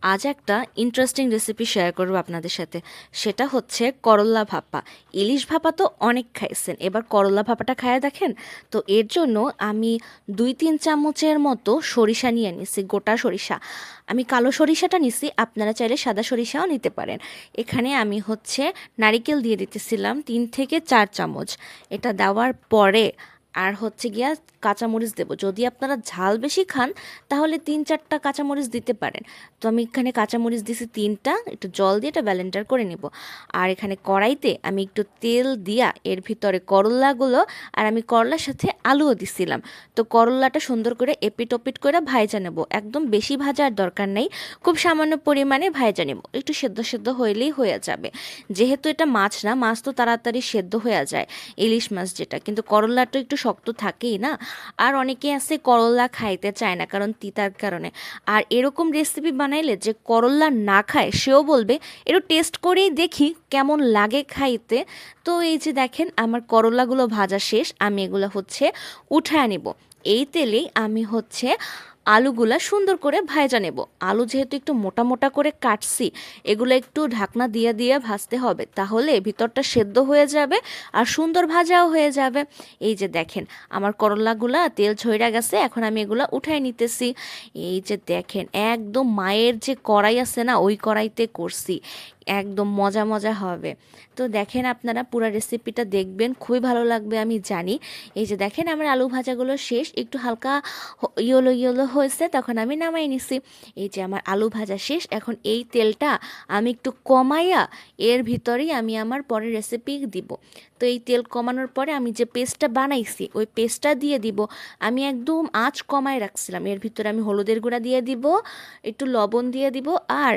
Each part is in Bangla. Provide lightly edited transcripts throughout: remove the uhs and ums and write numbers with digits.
আজ একটা ইন্টারেস্টিং রেসিপি শেয়ার করব আপনাদের সাথে। সেটা হচ্ছে করল্লা ভাপা। ইলিশ ভাপা তো অনেক খাইছেন, এবার করল্লা ভাপাটা খায়া দেখেন। তো এর জন্য আমি 2-3 চামচের মতো সরিষা নিয়ে নিছি, গোটা সরিষা। আমি কালো সরিষাটা নিছি, আপনারা চাইলে সাদা সরিষাও নিতে পারেন। এখানে আমি হচ্ছে নারিকেল দিয়ে দিতেছিলাম 3 থেকে 4 চামচ। এটা দেওয়ার পরে আর হচ্ছে গিয়া কাঁচামরিচ দেবো। যদি আপনারা ঝাল বেশি খান তাহলে 3-4টা কাঁচামরিচ দিতে পারেন। তো আমি এখানে কাঁচামরিচ দিছি 3টা, একটু জল দিয়ে এটা ব্লেন্ডার করে নেব। আর এখানে কড়াইতে আমি একটু তেল দিয়া এর ভিতরে করল্লাগুলো, আর আমি করলার সাথে আলুও দিছিলাম। তো করল্লাটা সুন্দর করে এপিট ওপিট করে ভাইজা নেব, একদম বেশি ভাজার দরকার নেই, খুব সামান্য পরিমাণে ভাইজা নেব, একটু সেদ্ধ সেদ্ধ হইলেই হয়ে যাবে। যেহেতু এটা মাছ না, মাছ তো তাড়াতাড়ি সেদ্ধ হয়ে যায়, ইলিশ মাছ যেটা, কিন্তু করল্লাটা একটু শক্ত থাকেই না। আর অনেকে আছে করল্লা খাইতে চায় না কারণ তিতার কারণে। আর এরকম রেসিপি বানাইলে যে করল্লা না খায় সেও বলবে একটু টেস্ট করেই দেখি কেমন লাগে খাইতে। তো এই যে দেখেন আমার করল্লাগুলো ভাজা শেষ, আমি এগুলো হচ্ছে উঠায় নিব। এই তেলেই আমি হচ্ছে আলুগুলা সুন্দর করে ভাজা নেব। আলু যেহেতু একটু মোটা মোটা করে কাটছি, এগুলো একটু ঢাকনা দিয়ে দিয়ে ভাজতে হবে, তাহলে ভিতরটা সেদ্ধ হয়ে যাবে আর সুন্দর ভাজাও হয়ে যাবে। এই যে দেখেন আমার করলাগুলা তেল ঝইরা গেছে, এখন আমি এগুলা উঠাই নিতেছি। এই যে দেখেন একদম মায়ের যে কড়াই আছে না, ওই কড়াইতে করছি, একদম মজা মজা হবে। তো দেখেন আপনারা পুরো রেসিপিটা দেখবেন, খুবই ভালো লাগবে আমি জানি। এই যে দেখেন আমার আলু ভাজাগুলো শেষ, একটু হালকা ইয়েলো ইয়েলো হয়েছে, তখন আমি নামাই নিছি। এই যে আমার আলু ভাজা শেষ, এখন এই তেলটা আমি একটু কমাইয়া এর ভিতরেই আমি আমার পরের রেসিপি দিব। তো এই তেল কমানোর পরে আমি যে পেস্টটা বানাইছি ওই পেস্টটা দিয়ে দিব। আমি একদম আঁচ কমায় রাখছিলাম, এর ভিতরে আমি হলুদের গুঁড়া দিয়ে দিব, একটু লবণ দিয়ে দিব, আর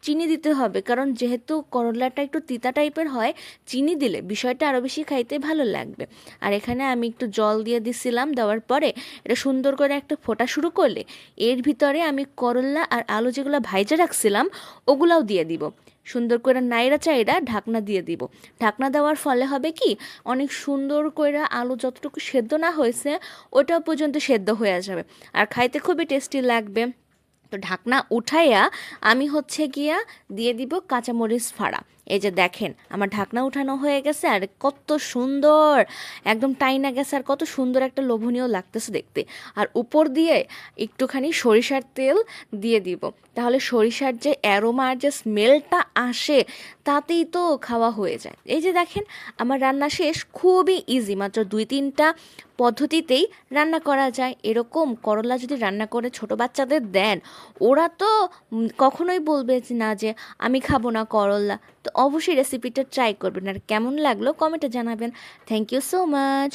চিনি দিতে হবে, কারণ যেহেতু করলাটা একটু তিতা টাইপের হয়, চিনি দিলে বিষয়টা আরও বেশি খাইতে ভালো লাগবে। আর এখানে আমি একটু জল দিয়ে দিছিলাম, দেওয়ার পরে এটা সুন্দর করে একটা ফোটা শুরু করলে এর ভিতরে আমি করলা আর আলু যেগুলো ভাইজা রাখছিলাম ওগুলাও দিয়ে দিব। সুন্দর করে নাইরা চাইরা ঢাকনা দিয়ে দিব। ঢাকনা দেওয়ার ফলে হবে কি, অনেক সুন্দর করে আলু যতটুকু সেদ্ধ না হয়েছে ওটা পর্যন্ত সেদ্ধ হয়ে যাবে, আর খাইতে খুবই টেস্টি লাগবে। তো ঢাকনা উঠাইয়া আমি হচ্ছে গিয়া দিয়ে দিব কাঁচামরিচ ফাড়া। এই যে দেখেন আমার ঢাকনা উঠানো হয়ে গেছে, আর কত সুন্দর একদম টাইনা গেছে, আর কত সুন্দর একটা লোভনীয় লাগতেছে দেখতে। আর উপর দিয়ে একটুখানি সরিষার তেল দিয়ে দিব, তাহলে সরিষার যে অ্যারোমা আর যে স্মেলটা আসে তাতেই তো খাওয়া হয়ে যায়। এই যে দেখেন আমার রান্না শেষ, খুবই ইজি, মাত্র 2-3টা পদ্ধতিতেই রান্না করা যায়। এরকম করলা যদি রান্না করে ছোট বাচ্চাদের দেন, ওরা তো কখনোই বলবে না যে আমি খাবো না করলা। তো অবশ্যই রেসিপিটা ট্রাই করবেন, আর কেমন লাগলো কমেন্টে জানাবেন। Thank you so much.